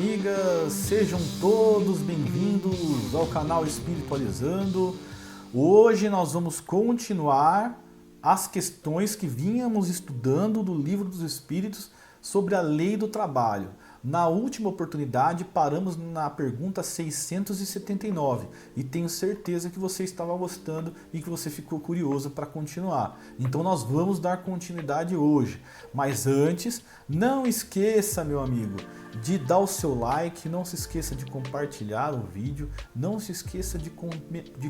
amigas, sejam todos bem-vindos ao canal Espiritualizando. Hoje nós vamos continuar as questões que vínhamos estudando do Livro dos Espíritos sobre a lei do trabalho. Na última oportunidade paramos na pergunta 679 e tenho certeza que você estava gostando e que você ficou curioso para continuar. Então nós vamos dar continuidade hoje. Mas antes, não esqueça, meu amigo, de dar o seu like, não se esqueça de compartilhar o vídeo, não se esqueça de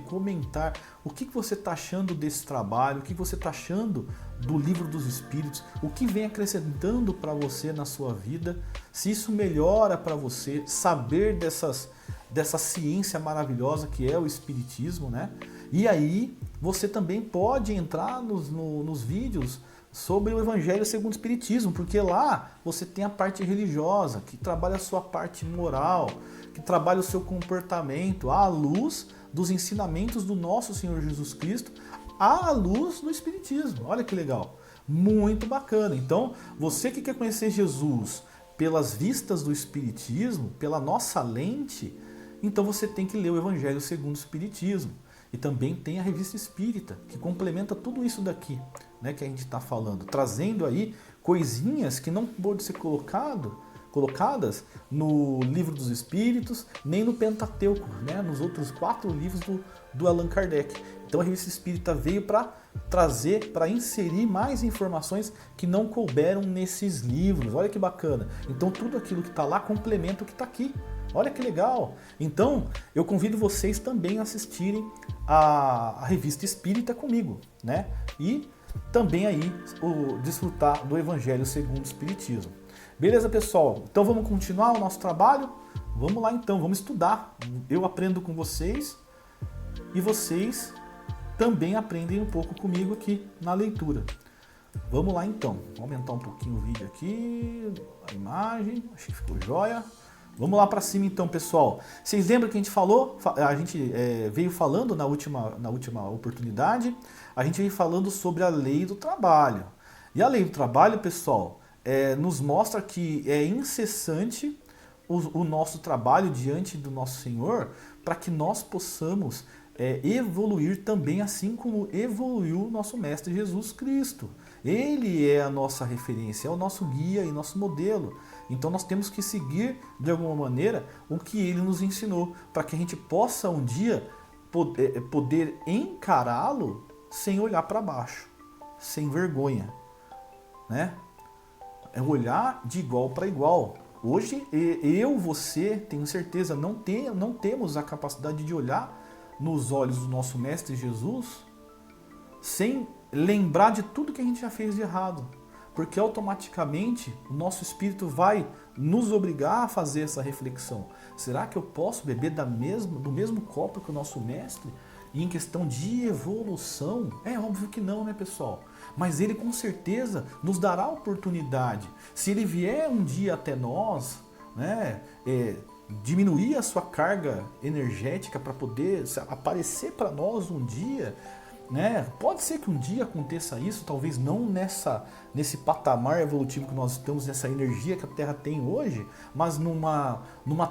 comentar o que você está achando desse trabalho, o que você está achando do Livro dos Espíritos, o que vem acrescentando para você na sua vida, se isso melhora para você saber dessa ciência maravilhosa que é o Espiritismo, né? E aí você também pode entrar nos vídeos sobre o Evangelho segundo o Espiritismo, porque lá você tem a parte religiosa, que trabalha a sua parte moral, que trabalha o seu comportamento à luz dos ensinamentos do nosso Senhor Jesus Cristo, à luz do Espiritismo. Olha que legal, muito bacana. Então, você que quer conhecer Jesus pelas vistas do Espiritismo, pela nossa lente, então você tem que ler o Evangelho segundo o Espiritismo. E também tem a Revista Espírita, que complementa tudo isso daqui, né, que a gente está falando, trazendo aí coisinhas que não podem ser colocadas no Livro dos Espíritos, nem no Pentateuco, né, nos outros 4 livros do Allan Kardec. Então a Revista Espírita veio para trazer, para inserir mais informações que não couberam nesses livros. Olha que bacana. Então tudo aquilo que está lá complementa o que está aqui. Olha que legal! Então, eu convido vocês também a assistirem a Revista Espírita comigo, né? E também aí desfrutar do Evangelho segundo o Espiritismo. Beleza, pessoal? Então vamos continuar o nosso trabalho? Vamos lá então, vamos estudar. Eu aprendo com vocês e vocês também aprendem um pouco comigo aqui na leitura. Vamos lá então. Vou aumentar um pouquinho o vídeo aqui, a imagem, acho que ficou jóia. Vamos lá para cima então, pessoal. Vocês lembram que a gente falou? A gente veio falando na última oportunidade, a gente veio falando sobre a lei do trabalho. E a lei do trabalho, pessoal, nos mostra que é incessante o nosso trabalho diante do nosso Senhor para que nós possamos evoluir também assim como evoluiu o nosso Mestre Jesus Cristo. Ele é a nossa referência, é o nosso guia e nosso modelo. Então nós temos que seguir de alguma maneira o que ele nos ensinou, para que a gente possa um dia poder encará-lo sem olhar para baixo, sem vergonha, né? É olhar de igual para igual. Hoje você, tenho certeza, não temos a capacidade de olhar nos olhos do nosso Mestre Jesus sem lembrar de tudo que a gente já fez de errado. Porque automaticamente o nosso espírito vai nos obrigar a fazer essa reflexão. Será que eu posso beber do mesmo copo que o nosso mestre? E em questão de evolução? É óbvio que não, né, pessoal? Mas ele com certeza nos dará a oportunidade. Se ele vier um dia até nós, né, diminuir a sua carga energética para poder aparecer para nós um dia, né? Pode ser que um dia aconteça isso, talvez não nesse patamar evolutivo que nós estamos, nessa energia que a Terra tem hoje, mas numa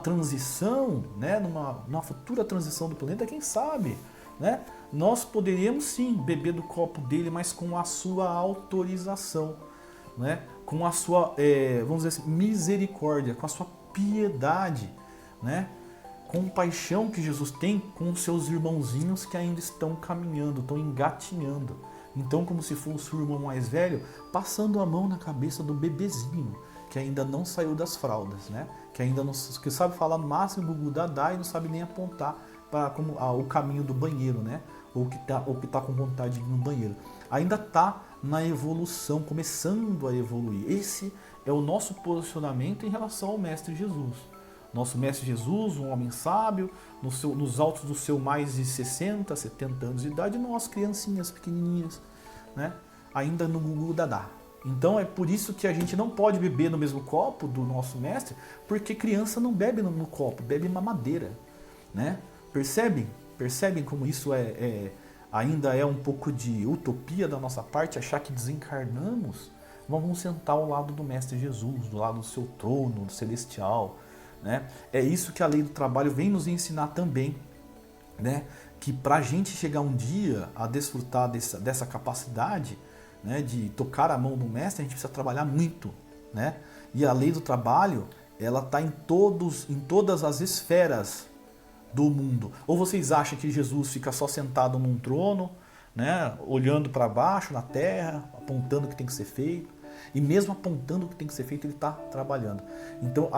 transição, né? numa futura transição do planeta, quem sabe, né? Nós poderíamos sim beber do copo dele, mas com a sua autorização, né? Com a sua, vamos dizer assim, misericórdia, com a sua piedade, né? Compaixão que Jesus tem com os seus irmãozinhos que ainda estão caminhando, estão engatinhando. Então, como se fosse o irmão mais velho, passando a mão na cabeça do bebezinho, que ainda não saiu das fraldas, né? Que ainda não, que sabe falar no máximo gugu dadá e não sabe nem apontar para o caminho do banheiro, né? Ou que tá com vontade de ir no banheiro. Ainda está na evolução, começando a evoluir. Esse é o nosso posicionamento em relação ao Mestre Jesus. Nosso Mestre Jesus, um homem sábio, nos altos do seu mais de 60, 70 anos de idade, nós, criancinhas pequenininhas, né? Ainda no gugu dadá. Então é por isso que a gente não pode beber no mesmo copo do nosso Mestre, porque criança não bebe no copo, bebe mamadeira, né? Percebem? Percebem como isso ainda é um pouco de utopia da nossa parte, achar que desencarnamos? Vamos sentar ao lado do Mestre Jesus, do lado do seu trono celestial, né? É isso que a lei do trabalho vem nos ensinar também, né? Que para a gente chegar um dia a desfrutar dessa capacidade, né, de tocar a mão do mestre, a gente precisa trabalhar muito, né? E a lei do trabalho, ela está em todas as esferas do mundo. Ou vocês acham que Jesus fica só sentado num trono, né, olhando para baixo na terra, apontando o que tem que ser feito? E mesmo apontando o que tem que ser feito, ele está trabalhando. Então,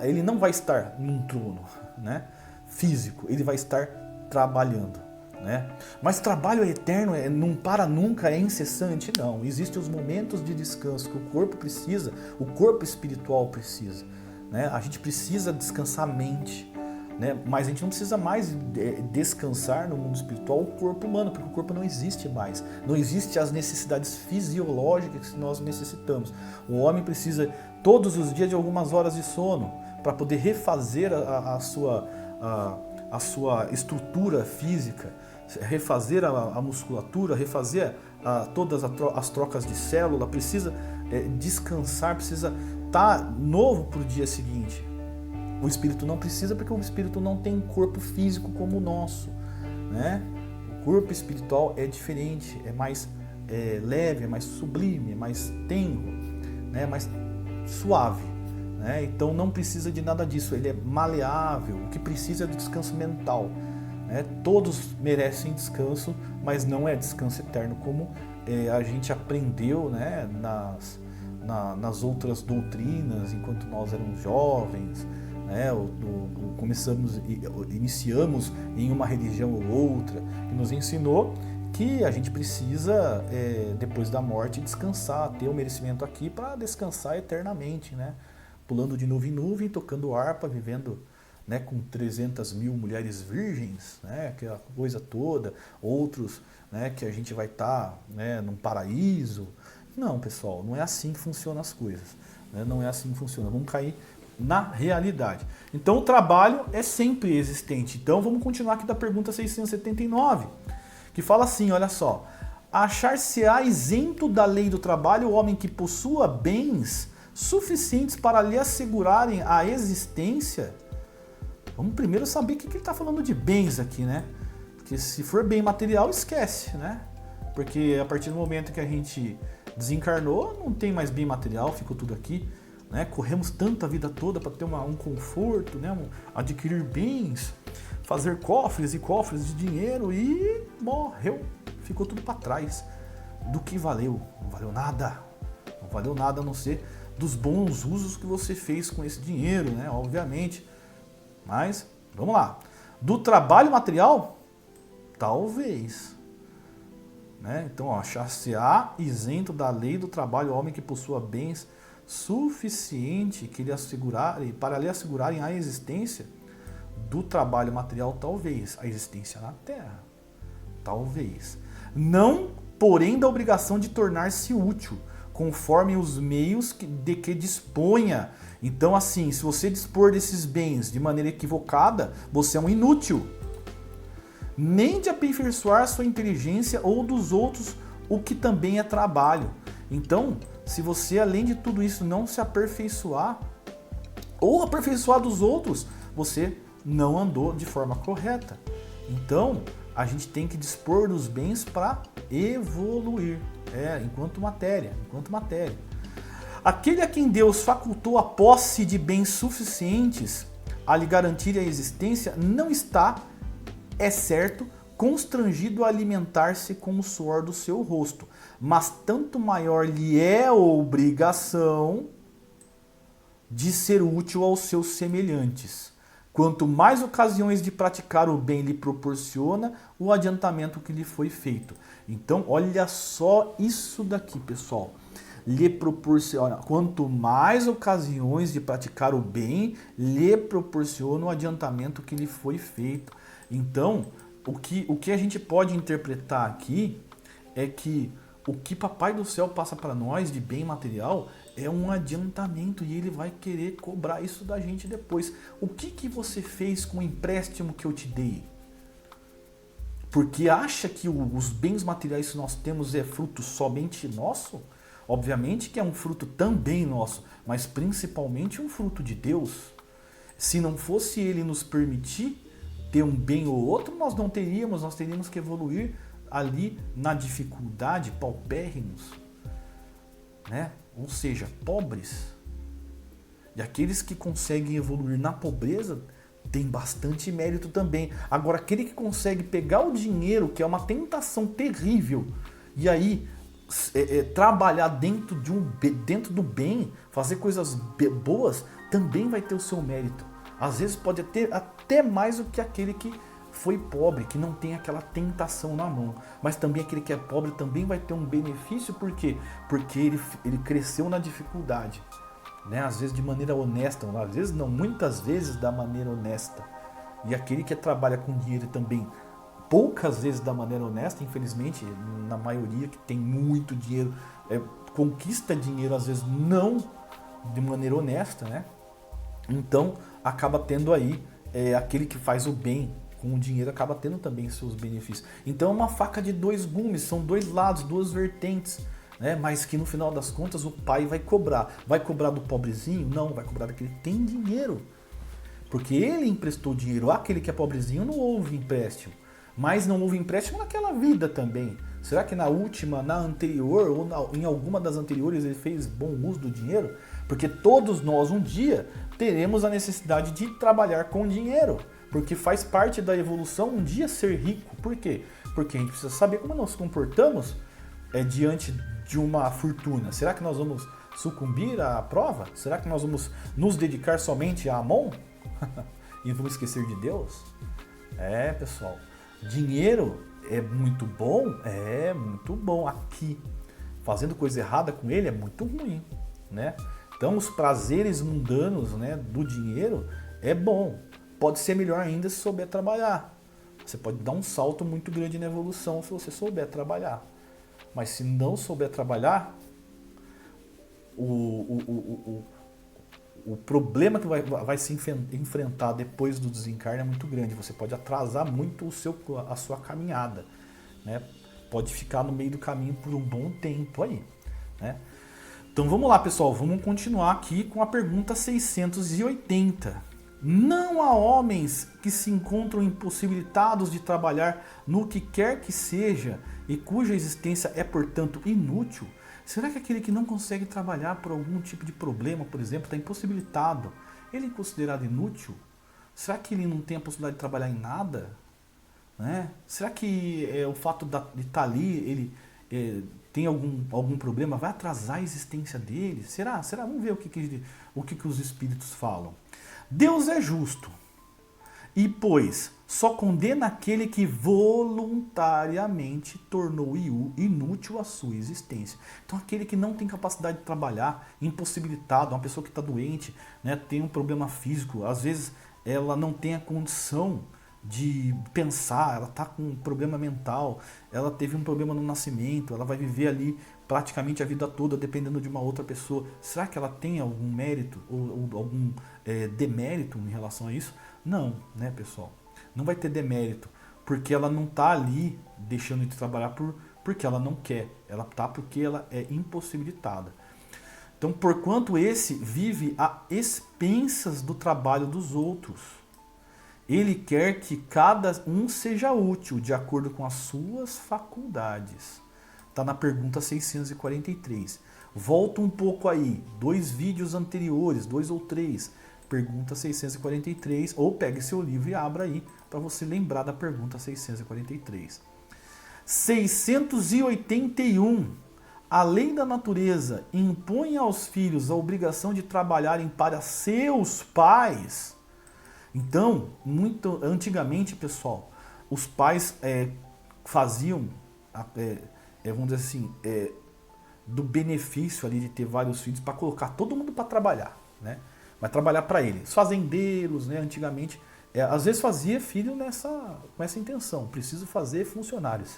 ele não vai estar num trono, né, físico, ele vai estar trabalhando, né? Mas trabalho é eterno, não para nunca, é incessante? Não. Existem os momentos de descanso que o corpo precisa, o corpo espiritual precisa, né? A gente precisa descansar a mente, né? Mas a gente não precisa mais descansar no mundo espiritual o corpo humano, porque o corpo não existe mais. Não existem as necessidades fisiológicas que nós necessitamos. O homem precisa todos os dias de algumas horas de sono para poder refazer a sua estrutura física, refazer a musculatura, refazer todas as trocas de célula, precisa descansar, precisa estar novo para o dia seguinte. O espírito não precisa, porque o espírito não tem um corpo físico como o nosso, né? O corpo espiritual é diferente, é mais leve, é mais sublime, é mais tenro, né? Mais suave, né? Então não precisa de nada disso, ele é maleável. O que precisa é do descanso mental, né? Todos merecem descanso, mas não é descanso eterno como a gente aprendeu, né, nas outras doutrinas, enquanto nós éramos jovens, né, iniciamos em uma religião ou outra, que nos ensinou que a gente precisa, depois da morte, descansar, ter o merecimento aqui para descansar eternamente, né? Pulando de nuvem em nuvem, tocando harpa, vivendo, né, com 300 mil mulheres virgens, né, aquela coisa toda, outros, né, que a gente vai estar, né, num paraíso. Não, pessoal, não é assim que funcionam as coisas, né? Não é assim que funciona, vamos cair na realidade. Então o trabalho é sempre existente. Então vamos continuar aqui da pergunta 679, que fala assim, olha só: achar-se-á isento da lei do trabalho o homem que possua bens suficientes para lhe assegurarem a existência? Vamos primeiro saber o que ele está falando de bens aqui, né? Porque se for bem material, esquece, né? Porque a partir do momento que a gente desencarnou, não tem mais bem material, ficou tudo aqui, né? Corremos tanto a vida toda para ter um conforto, né? Adquirir bens, fazer cofres e cofres de dinheiro, e morreu, ficou tudo para trás. Do que valeu? Não valeu nada. Não valeu nada a não ser dos bons usos que você fez com esse dinheiro, né? Obviamente. Mas, vamos lá. Do trabalho material? Talvez. Né? Então, achar-se-á isento da lei do trabalho o homem que possua bens suficiente para lhe assegurarem a existência. Do trabalho material, talvez. A existência na Terra. Talvez. Não, porém, da obrigação de tornar-se útil, conforme os meios de que disponha. Então, assim, se você dispor desses bens de maneira equivocada, você é um inútil. Nem de aperfeiçoar sua inteligência ou dos outros, o que também é trabalho. Então, se você, além de tudo isso, não se aperfeiçoar, ou aperfeiçoar dos outros, você não andou de forma correta. Então, a gente tem que dispor dos bens para evoluir, enquanto matéria. Aquele a quem Deus facultou a posse de bens suficientes a lhe garantir a existência não está, é certo, constrangido a alimentar-se com o suor do seu rosto, mas tanto maior lhe é a obrigação de ser útil aos seus semelhantes. Quanto mais ocasiões de praticar o bem lhe proporciona o adiantamento que lhe foi feito. Então, olha só isso daqui, pessoal. Lhe proporciona, quanto mais ocasiões de praticar o bem, lhe proporciona o adiantamento que lhe foi feito. Então, o que a gente pode interpretar aqui é que o que Papai do Céu passa para nós de bem material é um adiantamento, e ele vai querer cobrar isso da gente depois. O que você fez com o empréstimo que eu te dei? Porque acha que os bens materiais que nós temos é fruto somente nosso? Obviamente que é um fruto também nosso, mas principalmente um fruto de Deus. Se não fosse ele nos permitir ter um bem ou outro, nós teríamos que evoluir ali na dificuldade, paupérrimos, né? Ou seja, pobres. E aqueles que conseguem evoluir na pobreza tem bastante mérito também. Agora, aquele que consegue pegar o dinheiro, que é uma tentação terrível, e aí trabalhar dentro do bem, fazer coisas boas, também vai ter o seu mérito. Às vezes pode ter até mais do que aquele que foi pobre, que não tem aquela tentação na mão. Mas também aquele que é pobre também vai ter um benefício, por quê? Porque ele cresceu na dificuldade. Né? Às vezes de maneira honesta, às vezes não, muitas vezes da maneira honesta. E aquele que trabalha com dinheiro também, poucas vezes da maneira honesta, infelizmente, na maioria que tem muito dinheiro, conquista dinheiro às vezes não de maneira honesta, né? Então acaba tendo aí aquele que faz o bem com o dinheiro, acaba tendo também seus benefícios. Então é uma faca de dois gumes, são dois lados, duas vertentes. Né? Mas que no final das contas o pai vai cobrar. Vai cobrar do pobrezinho? Não, vai cobrar daquele que tem dinheiro. Porque ele emprestou dinheiro. Aquele que é pobrezinho não houve empréstimo. Mas não houve empréstimo naquela vida também. Será que na última, na anterior ou em alguma das anteriores ele fez bom uso do dinheiro? Porque todos nós um dia teremos a necessidade de trabalhar com dinheiro. Porque faz parte da evolução um dia ser rico. Por quê? Porque a gente precisa saber como nós nos comportamos diante de uma fortuna. Será que nós vamos sucumbir à prova? Será que nós vamos nos dedicar somente a Amon? E vamos esquecer de Deus? Pessoal, dinheiro é muito bom? É muito bom. Aqui, fazendo coisa errada com ele é muito ruim, né? Então, os prazeres mundanos, né, do dinheiro é bom. Pode ser melhor ainda se souber trabalhar. Você pode dar um salto muito grande na evolução se você souber trabalhar. Mas se não souber trabalhar, o problema que vai se enfrentar depois do desencarne é muito grande. Você pode atrasar muito a sua caminhada, né? Pode ficar no meio do caminho por um bom tempo aí, né? Então vamos lá, pessoal. Vamos continuar aqui com a pergunta 680. Não há homens que se encontram impossibilitados de trabalhar no que quer que seja e cuja existência é, portanto, inútil? Será que aquele que não consegue trabalhar por algum tipo de problema, por exemplo, está impossibilitado, ele é considerado inútil? Será que ele não tem a possibilidade de trabalhar em nada? Né? Será que o fato de estar ali, ele tem algum problema, vai atrasar a existência dele? Será? Vamos ver o que os espíritos falam. Deus é justo, e pois só condena aquele que voluntariamente tornou inútil a sua existência. Então aquele que não tem capacidade de trabalhar, impossibilitado, uma pessoa que está doente, né, tem um problema físico, às vezes ela não tem a condição de pensar, ela está com um problema mental, ela teve um problema no nascimento, ela vai viver ali praticamente a vida toda dependendo de uma outra pessoa. Será que ela tem algum mérito ou algum demérito em relação a isso? Não, né, pessoal? Não vai ter demérito, porque ela não está ali deixando de trabalhar porque ela não quer, ela está porque ela é impossibilitada. Então, porquanto esse vive a expensas do trabalho dos outros, ele quer que cada um seja útil de acordo com as suas faculdades. Está na pergunta 643. Volta um pouco aí, 2 vídeos anteriores, 2 ou 3, pergunta 643, ou pegue seu livro e abra aí para você lembrar da pergunta 643. 681. A lei da natureza impõe aos filhos a obrigação de trabalharem para seus pais. Então, muito antigamente, pessoal, os pais faziam, vamos dizer assim, do benefício ali de ter vários filhos para colocar todo mundo para trabalhar, né? Mas trabalhar para eles. Os fazendeiros, né, antigamente, às vezes fazia filho com essa intenção, preciso fazer funcionários,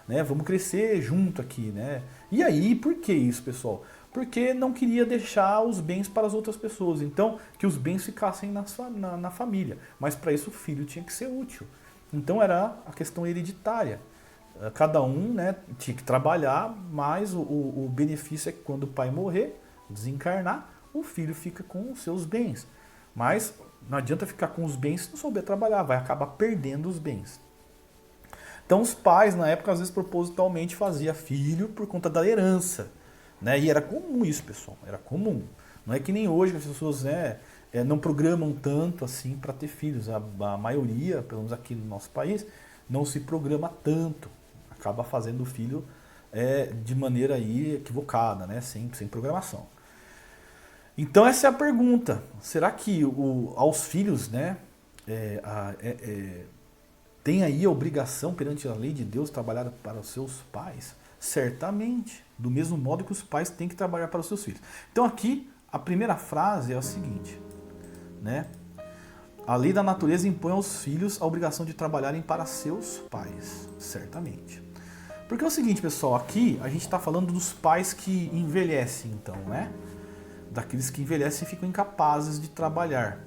né? Vamos crescer junto aqui, né? E aí, por que isso, pessoal? Porque não queria deixar os bens para as outras pessoas, então que os bens ficassem na família, mas para isso o filho tinha que ser útil. Então era a questão hereditária. Cada um, né, tinha que trabalhar, mas o benefício é que quando o pai morrer, desencarnar, o filho fica com os seus bens. Mas Não adianta ficar com os bens se não souber trabalhar, vai acabar perdendo os bens. Então os pais, na época, às vezes propositalmente faziam filho por conta da herança. Né? E era comum isso, pessoal, era comum. Não é que nem hoje que as pessoas não programam tanto assim para ter filhos. A maioria, pelo menos aqui no nosso país, não se programa tanto. Acaba fazendo filho de maneira aí equivocada, né? sem programação. Então essa é a pergunta. Será que aos filhos, né, tem aí a obrigação perante a lei de Deus trabalhar para os seus pais? Certamente. Do mesmo modo que os pais têm que trabalhar para os seus filhos. Então aqui, a primeira frase é a seguinte, né? A lei da natureza impõe aos filhos a obrigação de trabalharem para seus pais. Certamente. Porque é o seguinte, pessoal, aqui a gente está falando dos pais que envelhecem, então, né? Daqueles que envelhecem e ficam incapazes de trabalhar.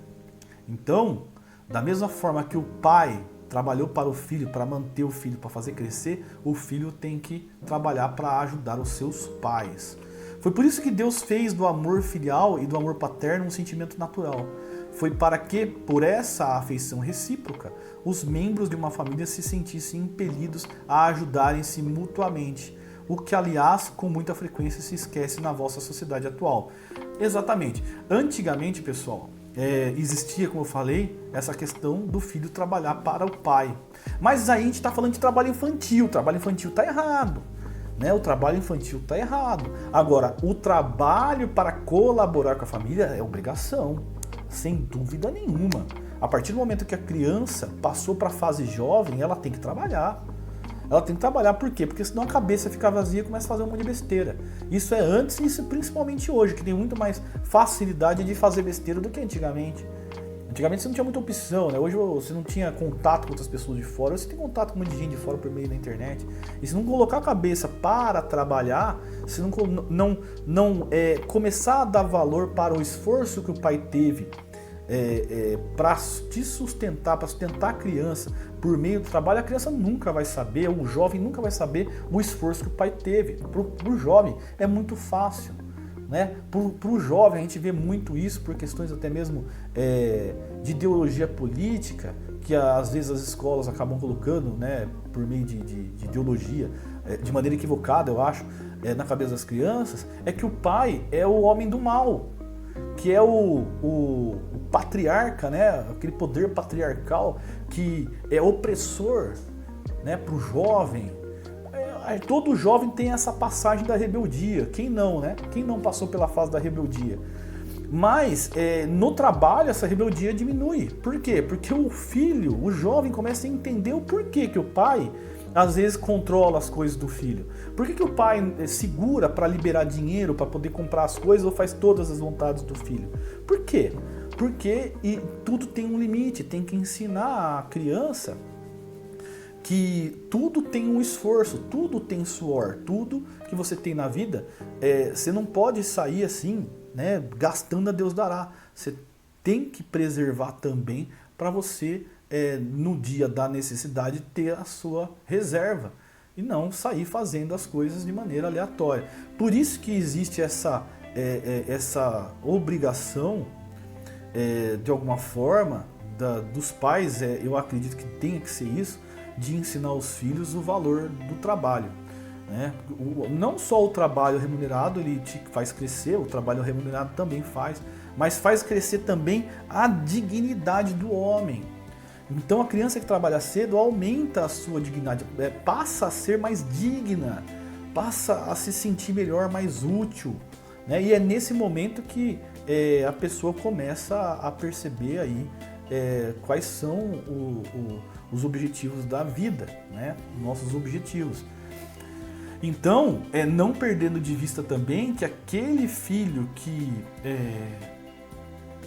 Então, da mesma forma que o pai trabalhou para o filho, para manter o filho, para fazer crescer, o filho tem que trabalhar para ajudar os seus pais. Foi por isso que Deus fez do amor filial e do amor paterno um sentimento natural. Foi para que, por essa afeição recíproca, os membros de uma família se sentissem impelidos a ajudarem-se mutuamente, o que, aliás, com muita frequência se esquece na vossa sociedade atual. Exatamente. Antigamente, pessoal, existia, como eu falei, essa questão do filho trabalhar para o pai. Mas aí a gente está falando de trabalho infantil. O trabalho infantil está errado. Né? O trabalho infantil está errado. Agora, o trabalho para colaborar com a família é obrigação, sem dúvida nenhuma. A partir do momento que a criança passou para a fase jovem, ela tem que trabalhar. Ela tem que trabalhar, por quê? Porque senão a cabeça fica vazia e começa a fazer um monte de besteira. Isso é antes e isso principalmente hoje, que tem muito mais facilidade de fazer besteira do que antigamente. Antigamente você não tinha muita opção, né? Hoje você não tinha contato com outras pessoas de fora, hoje você tem contato com muita gente de fora por meio da internet. E se não colocar a cabeça para trabalhar, se não começar a dar valor para o esforço que o pai teve para te sustentar, para sustentar a criança por meio do trabalho, a criança nunca vai saber, o jovem nunca vai saber o esforço que o pai teve. Para o jovem é muito fácil. Né? Para o jovem a gente vê muito isso por questões até mesmo de ideologia política, que às vezes as escolas acabam colocando, né, por meio de ideologia, de maneira equivocada, eu acho, na cabeça das crianças, é que o pai é o homem do mal, que é o patriarca, né, aquele poder patriarcal que é opressor, né, para o jovem. Todo jovem tem essa passagem da rebeldia. Quem não, né? Quem não passou pela fase da rebeldia? Mas no trabalho essa rebeldia diminui. Por quê? Porque o filho, o jovem, começa a entender o porquê que o pai às vezes controla as coisas do filho. Por que o pai segura para liberar dinheiro, para poder comprar as coisas, ou faz todas as vontades do filho? Por quê? Porque tudo tem um limite. Tem que ensinar a criança que tudo tem um esforço, tudo tem suor, tudo que você tem na vida, você não pode sair assim, né, gastando a Deus dará. Você tem que preservar também para você, no dia da necessidade, ter a sua reserva e não sair fazendo as coisas de maneira aleatória. Por isso que existe essa obrigação, de alguma forma, dos pais, eu acredito que tenha que ser isso, de ensinar aos filhos o valor do trabalho. Né? Não só o trabalho remunerado ele te faz crescer, o trabalho remunerado também faz, mas faz crescer também a dignidade do homem. Então a criança que trabalha cedo aumenta a sua dignidade, passa a ser mais digna, passa a se sentir melhor, mais útil. Né? E é nesse momento que a pessoa começa a perceber aí quais são os objetivos da vida, né? Nossos objetivos. Então, não perdendo de vista também que aquele filho que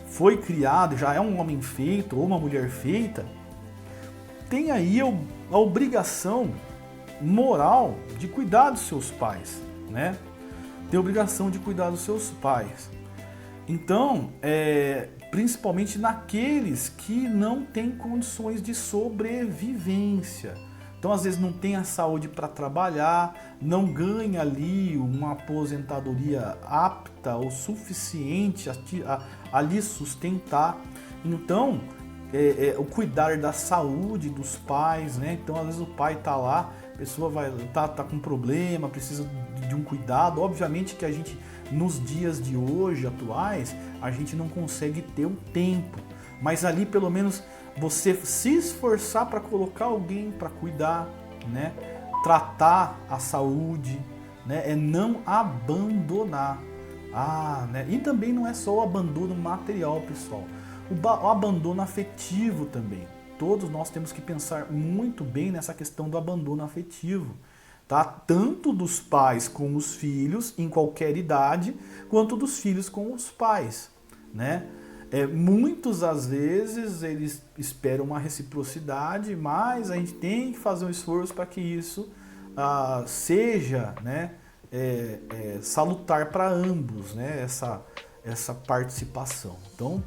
foi criado, já é um homem feito ou uma mulher feita, tem aí a obrigação moral de cuidar dos seus pais, né? Tem a obrigação de cuidar dos seus pais. Então, principalmente naqueles que não têm condições de sobrevivência. Então, às vezes, não tem a saúde para trabalhar, não ganha ali uma aposentadoria apta ou suficiente a lhe sustentar. Então, o cuidar da saúde dos pais, né? Então, às vezes o pai tá lá, a pessoa tá com problema, precisa de um cuidado. Obviamente que a gente, nos dias de hoje, atuais, a gente não consegue ter o tempo. Mas ali, pelo menos, você se esforçar para colocar alguém para cuidar, né? Tratar a saúde, né? É não abandonar. Né? E também não é só o abandono material, pessoal. O abandono afetivo também. Todos nós temos que pensar muito bem nessa questão do abandono afetivo. Tá? Tanto dos pais com os filhos, em qualquer idade, quanto dos filhos com os pais. Né? Muitos, às vezes, eles esperam uma reciprocidade, mas a gente tem que fazer um esforço para que isso seja, né, salutar para ambos, né, essa participação. Então,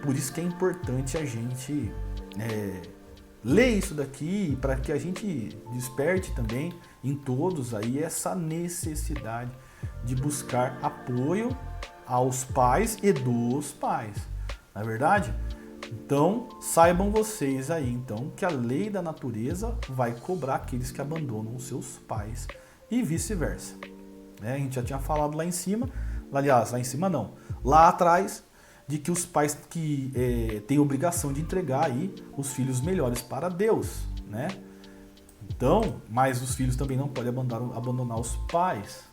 por isso que é importante a gente ler isso daqui, para que a gente desperte também em todos aí essa necessidade de buscar apoio aos pais e dos pais, não é verdade? Então, saibam vocês aí, então, que a lei da natureza vai cobrar aqueles que abandonam os seus pais e vice-versa. A gente já tinha falado lá em cima, aliás, lá em cima não, lá atrás, de que os pais que têm obrigação de entregar aí os filhos melhores para Deus, né? Então, mas os filhos também não podem abandonar os pais.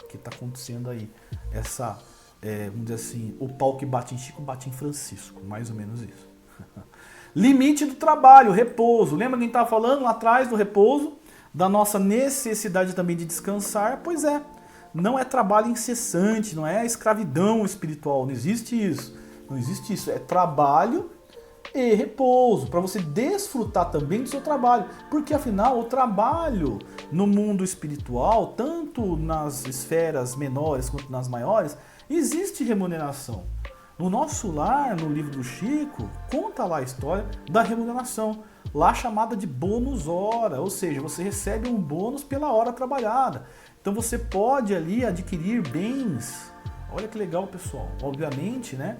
O que está acontecendo aí? Vamos dizer assim, o pau que bate em Chico bate em Francisco, mais ou menos isso. Limite do trabalho, repouso. Lembra quem estava falando lá atrás do repouso? Da nossa necessidade também de descansar? Pois é, não é trabalho incessante, não é escravidão espiritual, não existe isso. Não existe isso, é trabalho e repouso, para você desfrutar também do seu trabalho. Porque afinal, o trabalho no mundo espiritual, tanto nas esferas menores quanto nas maiores, existe remuneração. No nosso lar, no livro do Chico, conta lá a história da remuneração, lá chamada de bônus hora, ou seja, você recebe um bônus pela hora trabalhada. Então você pode ali adquirir bens. Olha que legal, pessoal. Obviamente, né?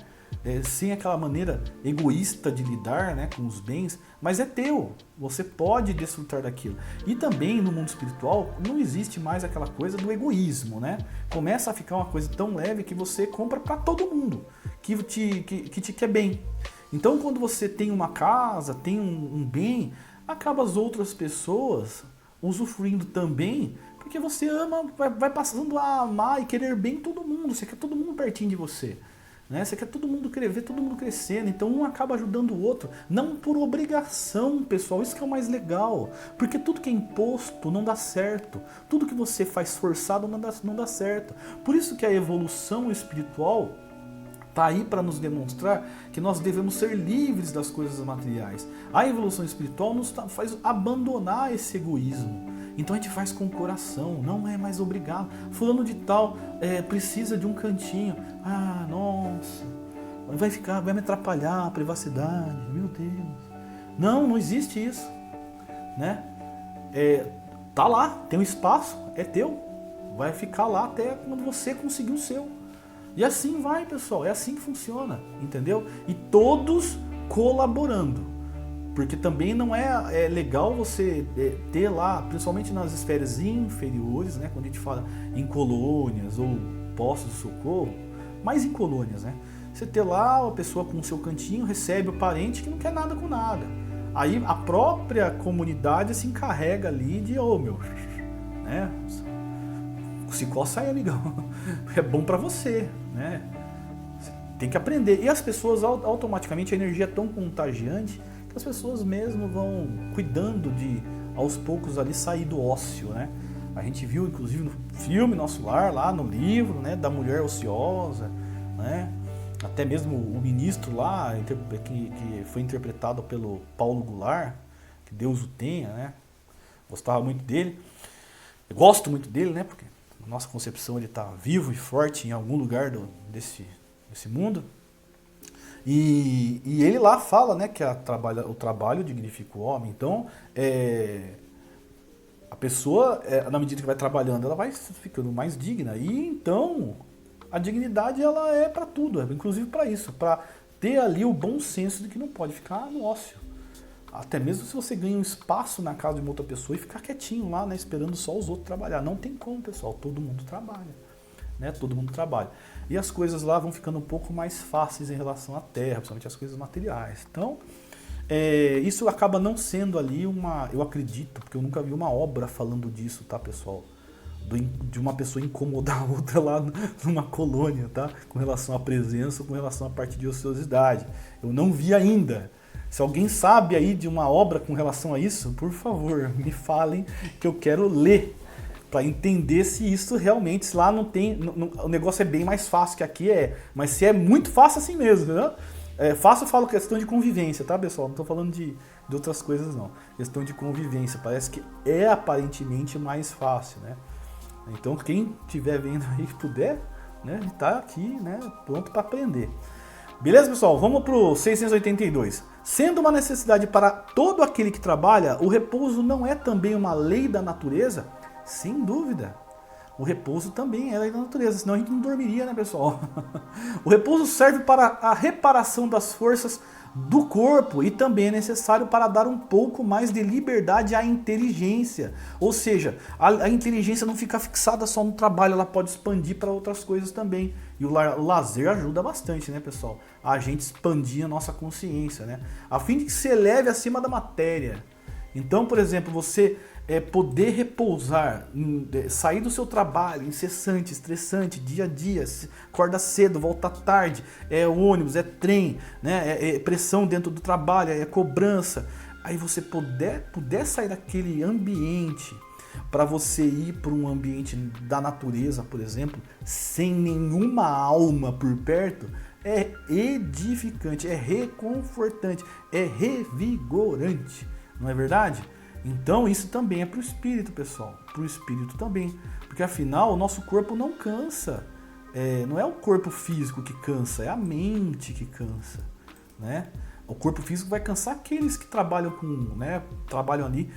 Sem aquela maneira egoísta de lidar, né, com os bens, mas é teu, você pode desfrutar daquilo. E também no mundo espiritual não existe mais aquela coisa do egoísmo, né? Começa a ficar uma coisa tão leve que você compra para todo mundo, que te quer bem. Então quando você tem uma casa, tem um bem, acaba as outras pessoas usufruindo também, porque você ama, vai passando a amar e querer bem todo mundo, você quer todo mundo pertinho de você. Né? Você quer todo mundo ver todo mundo crescendo, então um acaba ajudando o outro, não por obrigação, pessoal, isso que é o mais legal, porque tudo que é imposto não dá certo, tudo que você faz forçado não dá certo, por isso que a evolução espiritual está aí para nos demonstrar que nós devemos ser livres das coisas materiais. A evolução espiritual nos faz abandonar esse egoísmo. Então a gente faz com o coração, não é mais obrigado. Fulano de tal precisa de um cantinho. Ah, nossa, vai me atrapalhar a privacidade. Meu Deus. Não existe isso. Né? Tá lá, tem um espaço, é teu. Vai ficar lá até quando você conseguir o seu. E assim vai, pessoal, é assim que funciona, entendeu? E todos colaborando. Porque também não é legal você ter lá, principalmente nas esferas inferiores, né, quando a gente fala em colônias ou postos de socorro, mas em colônias, né? Você ter lá a pessoa com o seu cantinho, recebe o parente que não quer nada com nada. Aí a própria comunidade se encarrega ali de, né? Se coça aí, amigão. É bom pra você, né? Você tem que aprender. E as pessoas, automaticamente, a energia é tão contagiante que as pessoas mesmo vão cuidando de, aos poucos, ali sair do ócio, né? A gente viu, inclusive, no filme Nosso Lar, lá no livro, né, da mulher ociosa, né? Até mesmo o ministro lá, que foi interpretado pelo Paulo Goulart, que Deus o tenha, né? Gostava muito dele. Eu gosto muito dele, né? Porque na nossa concepção ele está vivo e forte em algum lugar desse mundo. E ele lá fala, né, que o trabalho dignifica o homem. Então, a pessoa, na medida que vai trabalhando, ela vai ficando mais digna. E então, a dignidade ela é para tudo, inclusive para isso, para ter ali o bom senso de que não pode ficar no ócio. Até mesmo se você ganha um espaço na casa de uma outra pessoa e ficar quietinho lá, né, esperando só os outros trabalhar. Não tem como, pessoal, todo mundo trabalha. Né, todo mundo trabalha. E as coisas lá vão ficando um pouco mais fáceis em relação à terra, principalmente as coisas materiais. Então, isso acaba não sendo ali eu acredito, porque eu nunca vi uma obra falando disso, tá, pessoal? De uma pessoa incomodar a outra lá numa colônia, tá? Com relação à presença, com relação à parte de ociosidade. Eu não vi ainda. Se alguém sabe aí de uma obra com relação a isso, por favor, me falem que eu quero ler para entender se isso realmente, se lá não tem, o negócio é bem mais fácil que aqui mas se é muito fácil assim mesmo, né? Fácil eu falo questão de convivência, tá, pessoal? Não estou falando de outras coisas não. Questão de convivência, parece que é aparentemente mais fácil, né? Então quem estiver vendo aí que puder, né, tá aqui, né, pronto para aprender. Beleza, pessoal? Vamos pro 682. Sendo uma necessidade para todo aquele que trabalha, o repouso não é também uma lei da natureza? Sem dúvida. O repouso também é lei da natureza, senão a gente não dormiria, né, pessoal? O repouso serve para a reparação das forças do corpo e também é necessário para dar um pouco mais de liberdade à inteligência. Ou seja, a inteligência não fica fixada só no trabalho, ela pode expandir para outras coisas também. E o lazer ajuda bastante, né, pessoal? A gente expandir a nossa consciência, né? A fim de que se eleve acima da matéria. Então, por exemplo, você poder repousar, sair do seu trabalho incessante, estressante, dia a dia, acorda cedo, volta tarde, ônibus, trem, né, pressão dentro do trabalho, cobrança. Aí você puder sair daquele ambiente para você ir para um ambiente da natureza, por exemplo, sem nenhuma alma por perto, é edificante, é reconfortante, é revigorante, não é verdade? Então isso também é para o espírito, pessoal, para o espírito também, porque afinal o nosso corpo não cansa, não é o corpo físico que cansa, é a mente que cansa, né? O corpo físico vai cansar aqueles que trabalham trabalham ali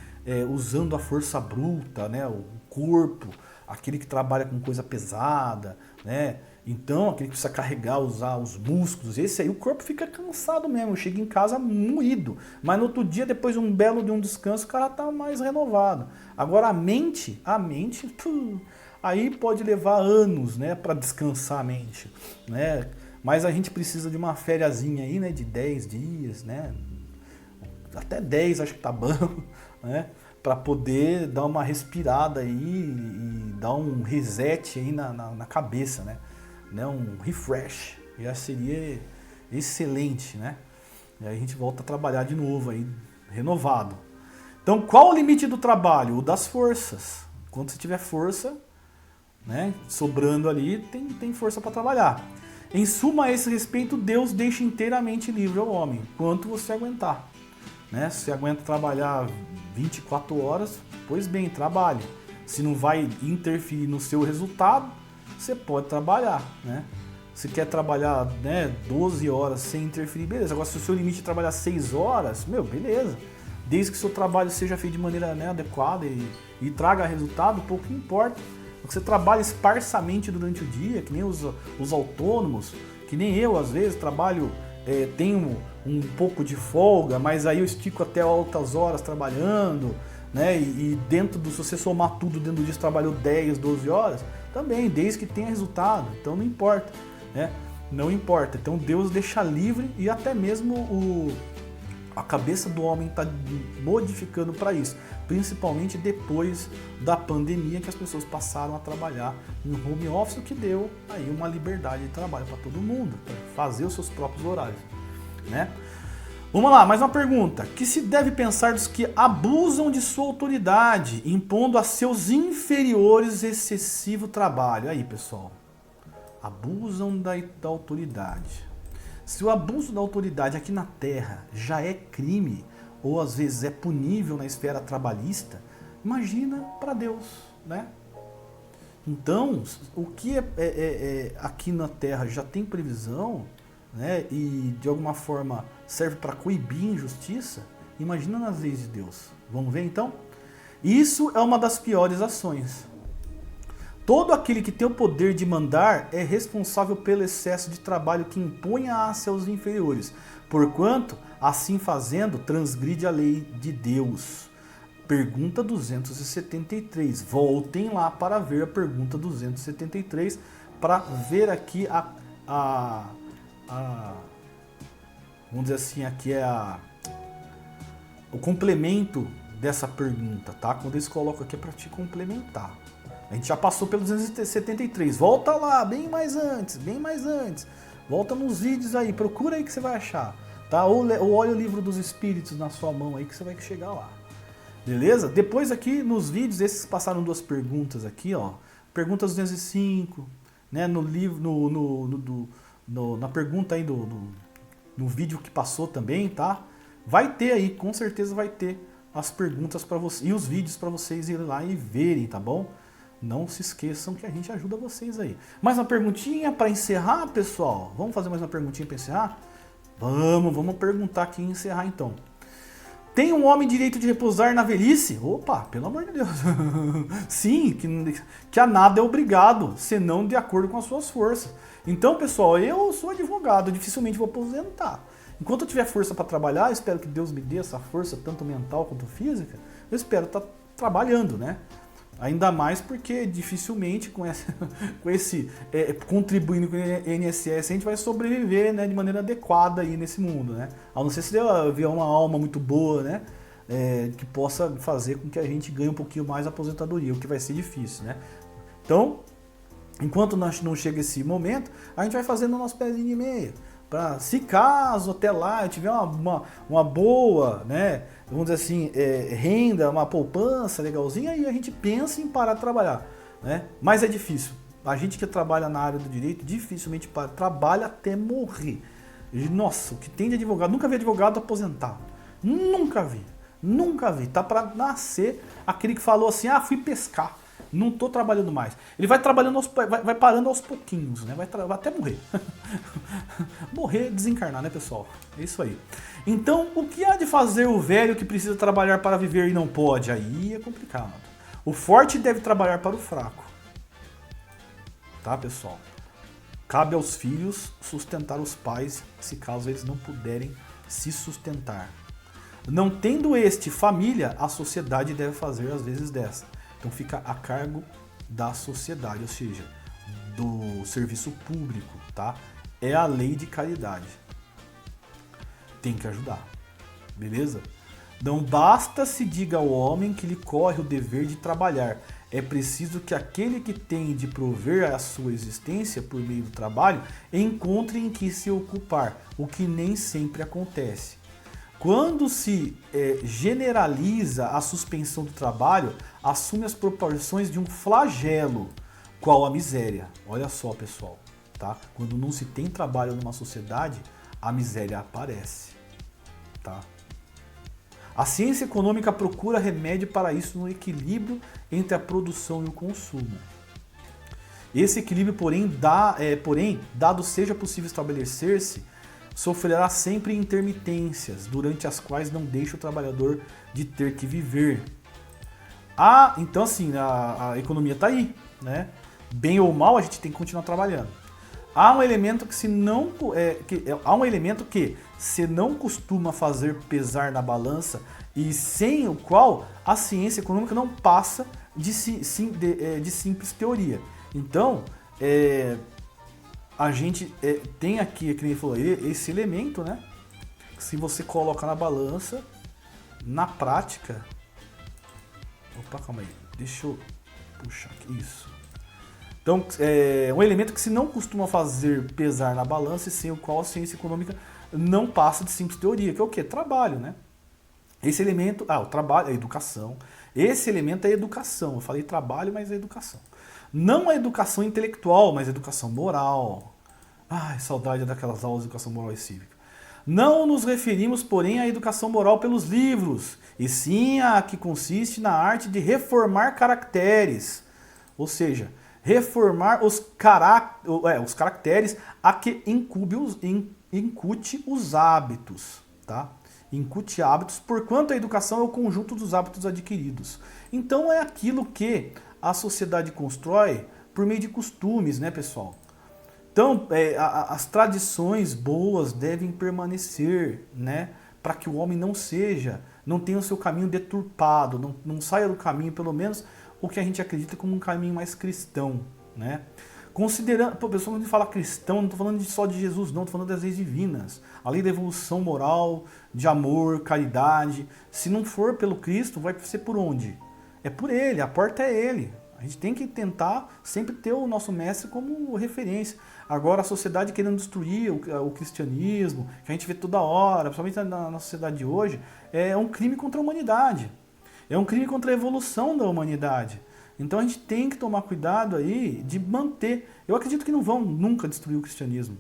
usando a força bruta, né? O corpo, aquele que trabalha com coisa pesada, né? Então, aquele que precisa carregar, usar os músculos, esse aí o corpo fica cansado mesmo, chega em casa moído. Mas no outro dia, depois de um belo de um descanso, o cara tá mais renovado. Agora a mente, aí pode levar anos, né, para descansar a mente, né? Mas a gente precisa de uma fériazinha aí, né, de 10 dias, né? Até 10 acho que tá bom, né? Para poder dar uma respirada aí e dar um reset aí na cabeça, né? Um refresh, já seria excelente, né? E aí a gente volta a trabalhar de novo aí, renovado. Então, qual o limite do trabalho? O das forças. Quando você tiver força, né, sobrando ali, tem força para trabalhar. Em suma, a esse respeito, Deus deixa inteiramente livre ao homem, quanto você aguentar. Né? Se você aguenta trabalhar 24 horas, pois bem, trabalhe. Se não vai interferir no seu resultado, você pode trabalhar, né? Se quer trabalhar, né, 12 horas sem interferir, beleza. Agora, se o seu limite é trabalhar 6 horas, beleza. Desde que o seu trabalho seja feito de maneira, né, adequada e traga resultado, pouco importa. Você trabalha esparsamente durante o dia, que nem os autônomos, que nem eu, às vezes, trabalho, tenho um pouco de folga, mas aí eu estico até altas horas trabalhando, né? E se você somar tudo dentro do dia, você trabalhou 10, 12 horas, também, desde que tenha resultado, então não importa, né? Não importa. Então Deus deixa livre e até mesmo a cabeça do homem está modificando para isso, principalmente depois da pandemia, que as pessoas passaram a trabalhar em home office, o que deu aí uma liberdade de trabalho para todo mundo, para fazer os seus próprios horários, né? Vamos lá, mais uma pergunta. Que se deve pensar dos que abusam de sua autoridade, impondo a seus inferiores excessivo trabalho? Aí, pessoal, abusam da autoridade. Se o abuso da autoridade aqui na Terra já é crime, ou às vezes é punível na esfera trabalhista, imagina para Deus, né? Então, o que aqui na Terra já tem previsão, né, e de alguma forma serve para coibir injustiça, imagina nas leis de Deus. Vamos ver então? Isso é uma das piores ações. Todo aquele que tem o poder de mandar é responsável pelo excesso de trabalho que impõe a seus inferiores, porquanto, assim fazendo, transgride a lei de Deus. Pergunta 273. Voltem lá para ver a pergunta 273, para ver aqui vamos dizer assim, aqui é o complemento dessa pergunta, tá? Quando eles colocam aqui é para te complementar. A gente já passou pelo 273. Volta lá, bem mais antes, bem mais antes. Volta nos vídeos aí, procura aí que você vai achar, tá? Ou olha o livro dos Espíritos na sua mão aí que você vai chegar lá. Beleza? Depois aqui nos vídeos, esses passaram duas perguntas aqui, ó. Pergunta 205, né? No livro, na pergunta aí no vídeo que passou também, tá? Vai ter aí, com certeza vai ter as perguntas para vocês e os vídeos para vocês irem lá e verem, tá bom? Não se esqueçam que a gente ajuda vocês aí. Mais uma perguntinha para encerrar, pessoal? Vamos fazer mais uma perguntinha para encerrar? Vamos perguntar aqui e encerrar então. Tem um homem direito de repousar na velhice? Opa, pelo amor de Deus. Sim, que a nada é obrigado, senão de acordo com as suas forças. Então, pessoal, eu sou advogado, dificilmente vou aposentar. Enquanto eu tiver força para trabalhar, eu espero que Deus me dê essa força, tanto mental quanto física, eu espero estar trabalhando, né? Ainda mais porque dificilmente com esse contribuindo com o INSS a gente vai sobreviver, né, de maneira adequada aí nesse mundo, né? A não ser se vier uma alma muito boa, né, que possa fazer com que a gente ganhe um pouquinho mais a aposentadoria, o que vai ser difícil, né? Então, enquanto não chega esse momento, a gente vai fazendo o nosso pezinho de meia. Pra, se caso até lá eu tiver uma boa, né, vamos dizer assim, renda, uma poupança legalzinha, aí a gente pensa em parar de trabalhar, né? Mas é difícil. A gente que trabalha na área do direito dificilmente trabalha até morrer. Nossa, o que tem de advogado, nunca vi advogado aposentado. Nunca vi. Nunca vi. Tá para nascer aquele que falou assim: "Ah, fui pescar. Não tô trabalhando mais". Ele vai trabalhando vai parando aos pouquinhos, né? Vai até morrer. Morrer, desencarnar, né, pessoal? É isso aí. Então, o que há de fazer o velho que precisa trabalhar para viver e não pode? Aí é complicado. O forte deve trabalhar para o fraco. Tá, pessoal? Cabe aos filhos sustentar os pais, se caso eles não puderem se sustentar. Não tendo família, a sociedade deve fazer às vezes dessa. Então fica a cargo da sociedade, ou seja, do serviço público, tá? É a lei de caridade. Tem que ajudar, beleza? Não basta se diga ao homem que lhe corre o dever de trabalhar. É preciso que aquele que tem de prover a sua existência por meio do trabalho encontre em que se ocupar, o que nem sempre acontece. Quando se generaliza a suspensão do trabalho, assume as proporções de um flagelo, qual a miséria. Olha só, pessoal, tá? Quando não se tem trabalho numa sociedade, a miséria aparece, tá? A ciência econômica procura remédio para isso no equilíbrio entre a produção e o consumo. Esse equilíbrio, porém, dado seja possível estabelecer-se, sofrerá sempre intermitências, durante as quais não deixa o trabalhador de ter que viver. Então assim, a economia está aí, né? Bem ou mal, a gente tem que continuar trabalhando. Há um elemento que se não costuma fazer pesar na balança e sem o qual a ciência econômica não passa de simples teoria. Então, a gente tem aqui, que nem falou, esse elemento, né? Se você coloca na balança, na prática... Opa, calma aí. Deixa eu puxar aqui. Isso. Então, é um elemento que se não costuma fazer pesar na balança e sem o qual a ciência econômica não passa de simples teoria, que é o quê? Trabalho, né? Esse elemento... o trabalho, a educação. Esse elemento é a educação. Eu falei trabalho, mas é educação. Não a educação intelectual, mas a educação moral. Ai, saudade daquelas aulas de educação moral e cívica. Não nos referimos, porém, à educação moral pelos livros, e sim a que consiste na arte de reformar caracteres. Ou seja, reformar os caracteres a que incute os hábitos, tá? Incute hábitos, porquanto a educação é o conjunto dos hábitos adquiridos. Então é aquilo que a sociedade constrói por meio de costumes, né, pessoal? Então, as tradições boas devem permanecer, né? Para que o homem não tenha o seu caminho deturpado, não saia do caminho, pelo menos, o que a gente acredita como um caminho mais cristão, né? Considerando, pô, pessoal, quando a gente fala cristão, não estou falando só de Jesus, não, estou falando das leis divinas. A lei da evolução moral, de amor, caridade. Se não for pelo Cristo, vai ser por onde? É por Ele, a porta é Ele. A gente tem que tentar sempre ter o nosso mestre como referência. Agora a sociedade querendo destruir o cristianismo, que a gente vê toda hora, principalmente na sociedade de hoje, é um crime contra a humanidade. É um crime contra a evolução da humanidade. Então a gente tem que tomar cuidado aí de manter. Eu acredito que não vão nunca destruir o cristianismo.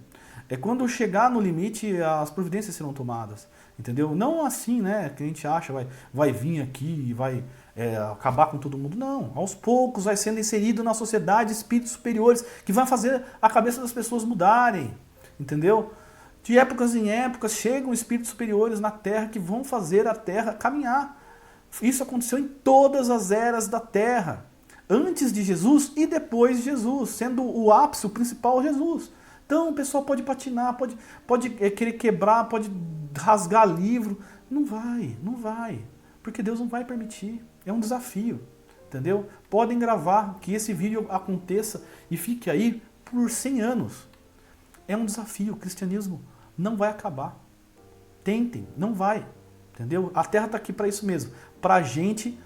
É quando chegar no limite, as providências serão tomadas. Entendeu? Não assim, né? Que a gente acha, vai vir aqui e vai acabar com todo mundo. Não. Aos poucos vai sendo inserido na sociedade espíritos superiores que vão fazer a cabeça das pessoas mudarem. Entendeu? De épocas em épocas chegam espíritos superiores na Terra que vão fazer a Terra caminhar. Isso aconteceu em todas as eras da Terra. Antes de Jesus e depois de Jesus, sendo o ápice, o principal, Jesus. Então o pessoal pode patinar, pode querer quebrar, pode rasgar livro. Não vai. Porque Deus não vai permitir. É um desafio, entendeu? Podem gravar que esse vídeo aconteça e fique aí por 100 anos. É um desafio, o cristianismo não vai acabar. Tentem, não vai, entendeu? A Terra está aqui para isso mesmo, para a gente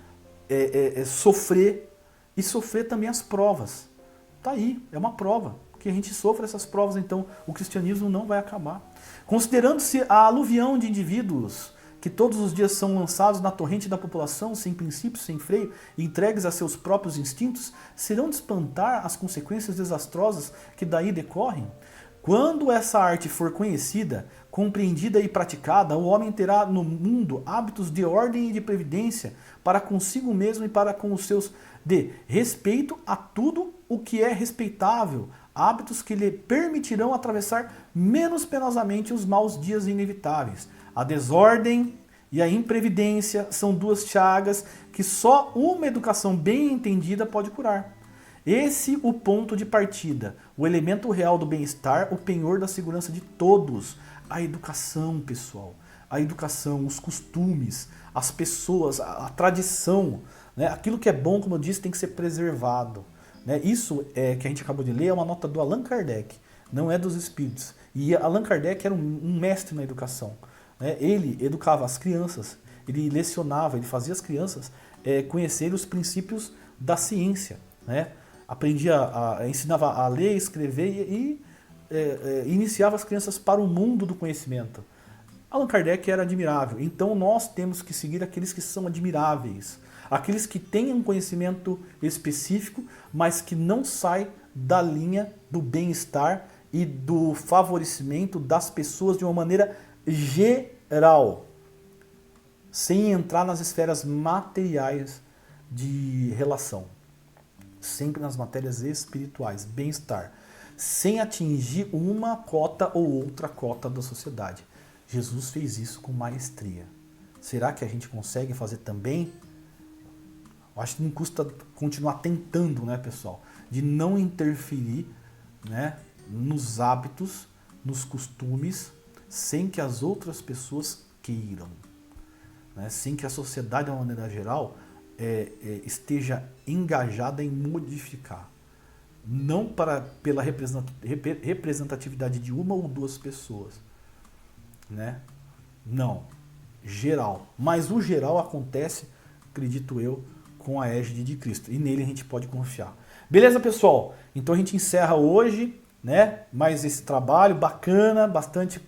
sofrer e sofrer também as provas. Tá aí, é uma prova. Que a gente sofra essas provas, então o cristianismo não vai acabar. Considerando-se a aluvião de indivíduos que todos os dias são lançados na torrente da população, sem princípio, sem freio, entregues a seus próprios instintos, serão de espantar as consequências desastrosas que daí decorrem? Quando essa arte for conhecida, compreendida e praticada, o homem terá no mundo hábitos de ordem e de previdência para consigo mesmo e para com os seus, de respeito a tudo o que é respeitável, hábitos que lhe permitirão atravessar menos penosamente os maus dias inevitáveis. A desordem e a imprevidência são duas chagas que só uma educação bem entendida pode curar. Esse o ponto de partida, o elemento real do bem-estar, o penhor da segurança de todos. A educação, pessoal. A educação, os costumes, as pessoas, a tradição. Né? Aquilo que é bom, como eu disse, tem que ser preservado. Né? Isso que a gente acabou de ler é uma nota do Allan Kardec, não é dos espíritos. E Allan Kardec era um mestre na educação. Né? Ele educava as crianças, ele lecionava, ele fazia as crianças conhecerem os princípios da ciência. Né? Ensinava a ler, escrever e iniciava as crianças para o mundo do conhecimento. Allan Kardec era admirável, então nós temos que seguir aqueles que são admiráveis, aqueles que têm um conhecimento específico, mas que não sai da linha do bem-estar e do favorecimento das pessoas de uma maneira geral, sem entrar nas esferas materiais de relação, sempre nas matérias espirituais, bem-estar, sem atingir uma cota ou outra cota da sociedade. Jesus fez isso com maestria. Será que a gente consegue fazer também? Eu acho que não custa continuar tentando, né, pessoal? De não interferir, né, nos hábitos, nos costumes, sem que as outras pessoas queiram. Né? Sem que a sociedade, de uma maneira geral, esteja engajada em modificar. Não pela representatividade de uma ou duas pessoas. Né? Não. Geral. Mas o geral acontece, acredito eu, com a égide de Cristo. E nele a gente pode confiar. Beleza, pessoal? Então a gente encerra hoje, né? Mais esse trabalho bacana, bastante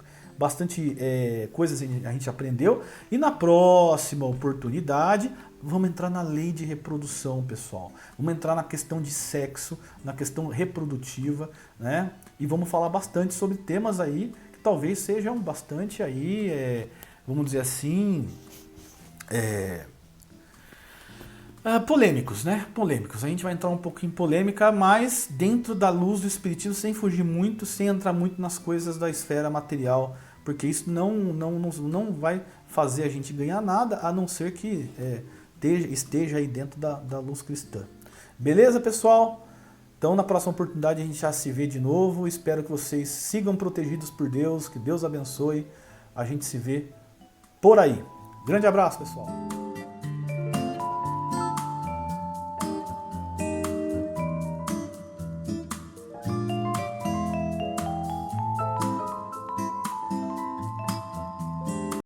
coisas a gente aprendeu. E na próxima oportunidade, vamos entrar na lei de reprodução, pessoal. Vamos entrar na questão de sexo, na questão reprodutiva, né? E vamos falar bastante sobre temas aí que talvez sejam bastante aí, vamos dizer assim, polêmicos, né? Polêmicos. A gente vai entrar um pouco em polêmica, mas dentro da luz do espiritismo, sem fugir muito, sem entrar muito nas coisas da esfera material, porque isso não vai fazer a gente ganhar nada, a não ser que esteja aí dentro da luz cristã. Beleza, pessoal? Então, na próxima oportunidade a gente já se vê de novo. Espero que vocês sigam protegidos por Deus, que Deus abençoe. A gente se vê por aí. Grande abraço, pessoal.